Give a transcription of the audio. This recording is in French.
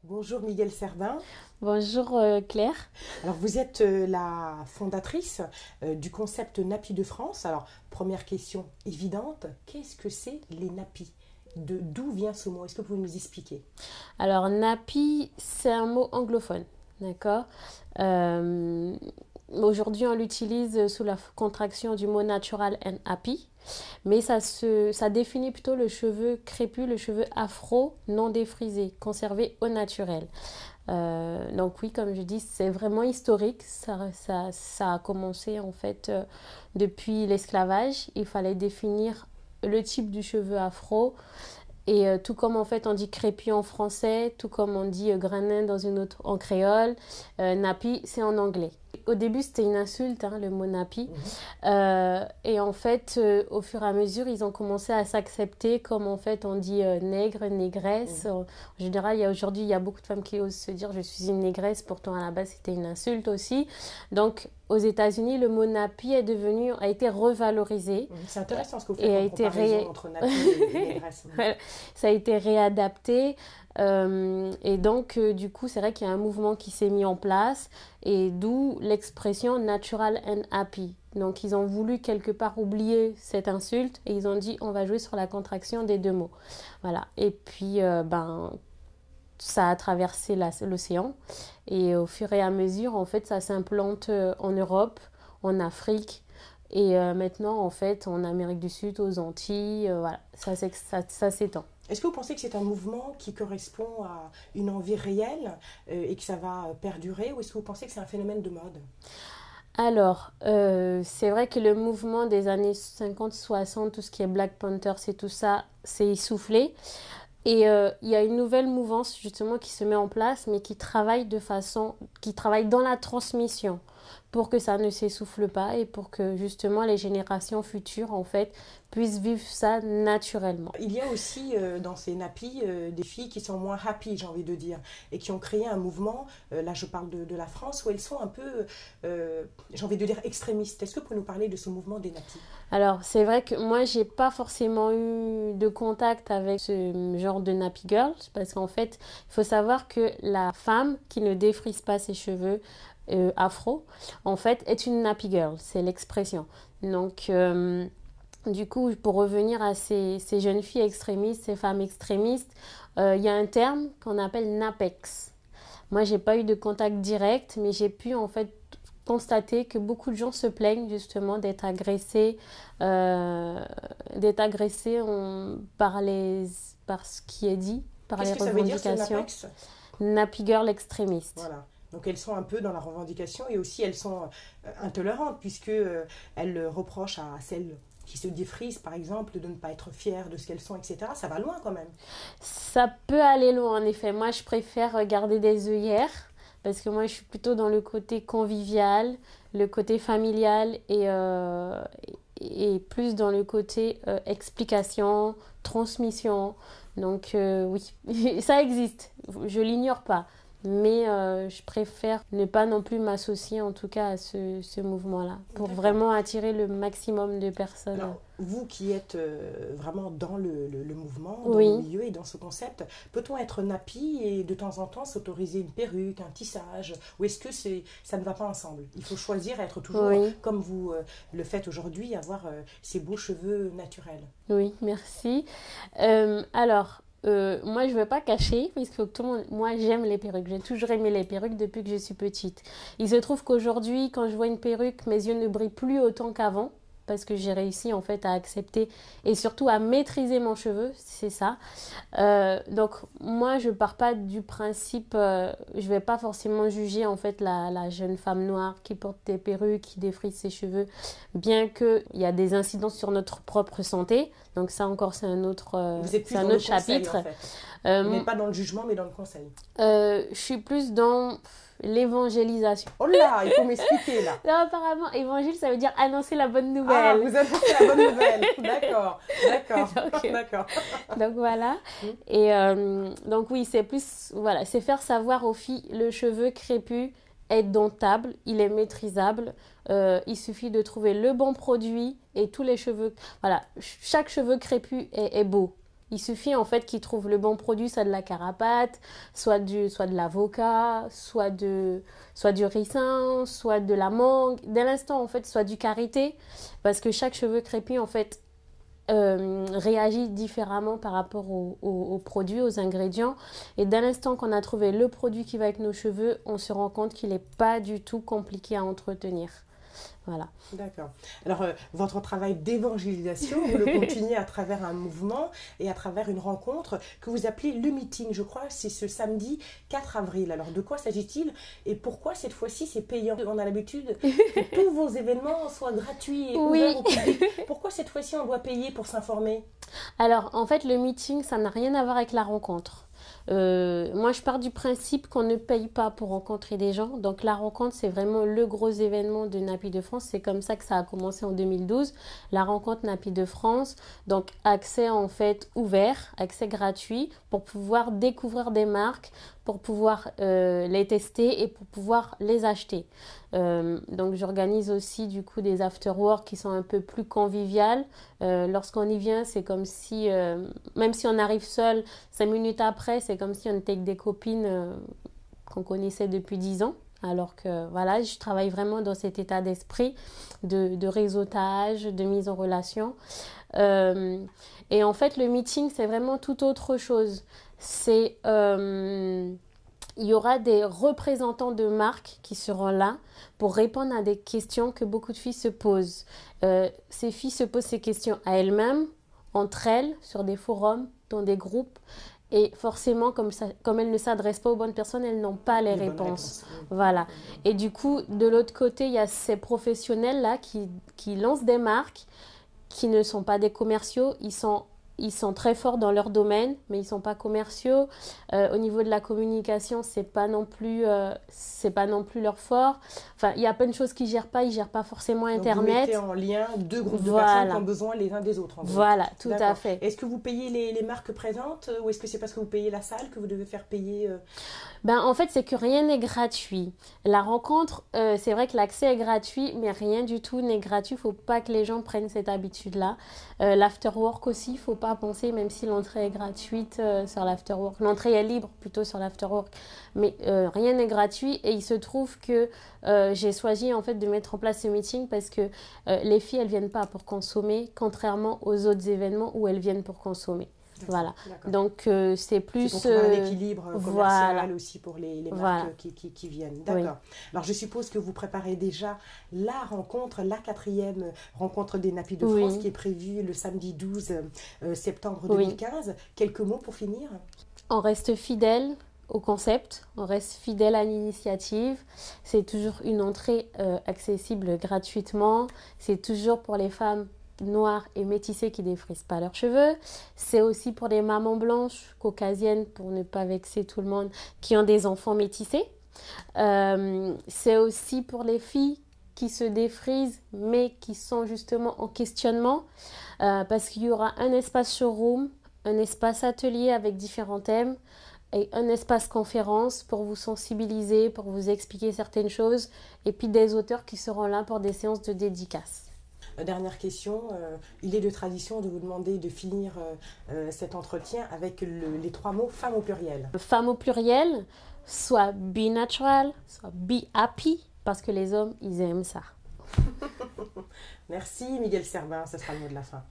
Bonjour Miguel Servin. Bonjour Claire. Alors vous êtes la fondatrice du concept Nappy de France. Alors première question évidente, qu'est-ce que c'est les nappies? D'où vient ce mot? Est-ce que vous pouvez nous expliquer? Alors nappy, c'est un mot anglophone, d'accord. Euh, Aujourd'hui, on l'utilise sous la contraction du mot natural and happy, mais ça définit plutôt le cheveu crépus, le cheveu afro non défrisé, conservé au naturel. Donc oui, comme je dis, c'est vraiment historique. Ça a commencé en fait depuis l'esclavage. Il fallait définir le type du cheveu afro. Et tout comme en fait on dit crépi en français, tout comme on dit granin dans une autre en créole, nappy c'est en anglais. Au début c'était une insulte, hein, le mot nappy. Et en fait au fur et à mesure ils ont commencé à s'accepter comme en fait on dit nègre, négresse. En général aujourd'hui il y a beaucoup de femmes qui osent se dire je suis une négresse, pourtant à la base c'était une insulte aussi. Donc aux États-Unis, le mot nappy a été revalorisé. C'est intéressant ce que vous faites comme comparaison entre nappy et négresse. Voilà. Ça a été réadapté. Et donc, du coup, c'est vrai qu'il y a un mouvement qui s'est mis en place. Et d'où l'expression natural and happy. Donc, ils ont voulu quelque part oublier cette insulte. Et ils ont dit, on va jouer sur la contraction des deux mots. Voilà. Et puis, ça a traversé l'océan. Et au fur et à mesure, en fait, ça s'implante en Europe, en Afrique. Et maintenant, en fait, en Amérique du Sud, aux Antilles, voilà, ça s'étend. Est-ce que vous pensez que c'est un mouvement qui correspond à une envie réelle et que ça va perdurer, ou est-ce que vous pensez que c'est un phénomène de mode? Alors, c'est vrai que le mouvement des années 50-60, tout ce qui est Black Panther, c'est tout ça, c'est essoufflé. Et il y a une nouvelle mouvance justement qui se met en place, mais qui travaille dans la transmission pour que ça ne s'essouffle pas et pour que justement les générations futures en fait puissent vivre ça naturellement. Il y a aussi dans ces nappies des filles qui sont moins happy, j'ai envie de dire, et qui ont créé un mouvement, là je parle de la France, où elles sont un peu, j'ai envie de dire, extrémistes. Est-ce que vous pouvez nous parler de ce mouvement des nappies? Alors c'est vrai que moi j'ai pas forcément eu de contact avec ce genre de nappy girl parce qu'en fait il faut savoir que la femme qui ne défrise pas ses cheveux afro en fait est une nappy girl, c'est l'expression. Donc du coup, pour revenir à ces jeunes filles extrémistes, ces femmes extrémistes, il y a un terme qu'on appelle napex. Moi, j'ai pas eu de contact direct, mais j'ai pu en fait constater que beaucoup de gens se plaignent justement par ce qui est dit, par les Qu'est-ce que ça veut dire, ce revendications. napex? Nappy girl extrémiste. Voilà. Donc elles sont un peu dans la revendication et aussi elles sont intolérantes puisque elles reprochent à celles qui se défrisent par exemple de ne pas être fières de ce qu'elles sont, etc. Ça va loin quand même. Ça peut aller loin en effet. Moi, je préfère garder des œillères parce que moi, je suis plutôt dans le côté convivial, le côté familial et plus dans le côté explication, transmission. Donc oui, ça existe. Je l'ignore pas. Mais je préfère ne pas non plus m'associer en tout cas à ce mouvement-là pour vraiment attirer le maximum de personnes. Alors, vous qui êtes vraiment dans le mouvement, dans Oui. le milieu et dans ce concept, peut-on être nappy et de temps en temps s'autoriser une perruque, un tissage, ou est-ce que ça ne va pas ensemble? Il faut choisir à être toujours, Oui. comme vous le faites aujourd'hui, avoir ces beaux cheveux naturels. Oui, merci. Moi, je ne veux pas cacher, puisque tout le monde, moi, j'aime les perruques. J'ai toujours aimé les perruques depuis que je suis petite. Il se trouve qu'aujourd'hui, quand je vois une perruque, mes yeux ne brillent plus autant qu'avant, parce que j'ai réussi en fait à accepter et surtout à maîtriser mon cheveu, c'est ça. Donc moi, je pars pas du principe, je vais pas forcément juger en fait la jeune femme noire qui porte des perruques, qui défrise ses cheveux, bien que il y a des incidences sur notre propre santé. Donc ça encore, c'est un autre, Vous êtes plus c'est un dans le autre conseil chapitre. en fait. Vous n'êtes pas dans le jugement mais dans le conseil. Je suis plus dans l'évangélisation. Oh là, il faut m'expliquer là. Non, apparemment, évangile, ça veut dire annoncer la bonne nouvelle. Ah, vous annoncez la bonne nouvelle. D'accord, donc, d'accord. donc voilà. Et donc oui, c'est plus, voilà, c'est faire savoir aux filles le cheveu crépus est domptable, il est maîtrisable. Il suffit de trouver le bon produit et tous les cheveux, voilà, chaque cheveu crépus est beau. Il suffit en fait qu'ils trouvent le bon produit, soit de la carapate, soit de l'avocat, soit du ricin, soit de la mangue. Dès l'instant en fait, soit du karité, parce que chaque cheveu crépus en fait réagit différemment par rapport aux produits, aux ingrédients. Et dès l'instant qu'on a trouvé le produit qui va avec nos cheveux, on se rend compte qu'il n'est pas du tout compliqué à entretenir. Voilà. D'accord. Alors, votre travail d'évangélisation, vous le continuez à travers un mouvement et à travers une rencontre que vous appelez le meeting. Je crois que c'est ce samedi 4 avril. Alors, de quoi s'agit-il et pourquoi cette fois-ci c'est payant? On a l'habitude que tous vos événements soient gratuits et ouverts au public. Pourquoi cette fois-ci on doit payer pour s'informer? Alors, en fait, le meeting, ça n'a rien à voir avec la rencontre. Moi, je pars du principe qu'on ne paye pas pour rencontrer des gens. Donc, la rencontre, c'est vraiment le gros événement de Napi de France. C'est comme ça que ça a commencé en 2012. La rencontre Napi de France. Donc, accès en fait ouvert, accès gratuit pour pouvoir découvrir des marques, pour pouvoir les tester et pour pouvoir les acheter. Donc, j'organise aussi du coup des after-work qui sont un peu plus conviviales. Lorsqu'on y vient, c'est comme si, même si on arrive seul, 5 minutes après, c'est comme si on était avec des copines qu'on connaissait depuis 10 ans. Alors que voilà, je travaille vraiment dans cet état d'esprit de réseautage, de mise en relation. Et en fait, le meeting, c'est vraiment tout autre chose. Il y aura des représentants de marques qui seront là pour répondre à des questions que beaucoup de filles se posent. Ces filles se posent ces questions à elles-mêmes, entre elles, sur des forums, dans des groupes. Et forcément, comme elles ne s'adressent pas aux bonnes personnes, elles n'ont pas les réponses. Voilà. Et du coup, de l'autre côté, il y a ces professionnels-là qui lancent des marques qui ne sont pas des commerciaux. Ils sont très forts dans leur domaine, mais ils ne sont pas commerciaux. Au niveau de la communication, c'est pas non plus leur fort. Enfin, il y a plein de choses qu'ils ne gèrent pas. Ils ne gèrent pas forcément Internet. Donc vous mettez en lien deux groupes de personnes qui ont besoin les uns des autres. Voilà, tout à fait. Est-ce que vous payez les marques présentes ou est-ce que c'est parce que vous payez la salle que vous devez faire payer En fait, c'est que rien n'est gratuit. La rencontre, c'est vrai que l'accès est gratuit, mais rien du tout n'est gratuit. Il ne faut pas que les gens prennent cette habitude-là. L'afterwork aussi, il ne faut pas penser, même si l'entrée est gratuite sur l'afterwork. L'entrée est libre plutôt sur l'afterwork, mais rien n'est gratuit. Et il se trouve que j'ai choisi en fait de mettre en place ce meeting parce que les filles, elles ne viennent pas pour consommer, contrairement aux autres événements où elles viennent pour consommer. Voilà. Donc c'est plus pour trouver un équilibre commercial aussi pour les marques qui viennent. D'accord. Oui. Alors je suppose que vous préparez déjà la rencontre, la 4e rencontre des Napis de France qui est prévue le samedi 12 septembre 2015. Oui. Quelques mots pour finir? On reste fidèle au concept, on reste fidèle à l'initiative. C'est toujours une entrée accessible gratuitement. C'est toujours pour les femmes noires et métissées qui ne défrisent pas leurs cheveux. C'est aussi pour des mamans blanches, caucasiennes, pour ne pas vexer tout le monde, qui ont des enfants métissés. C'est aussi pour les filles qui se défrisent, mais qui sont justement en questionnement, parce qu'il y aura un espace showroom, un espace atelier avec différents thèmes, et un espace conférence pour vous sensibiliser, pour vous expliquer certaines choses, et puis des auteurs qui seront là pour des séances de dédicaces. Dernière question, il est de tradition de vous demander de finir cet entretien avec les 3 mots femme au pluriel. Femme au pluriel, soit be natural, soit be happy, parce que les hommes, ils aiment ça. Merci Miguel Servin, ce sera le mot de la fin.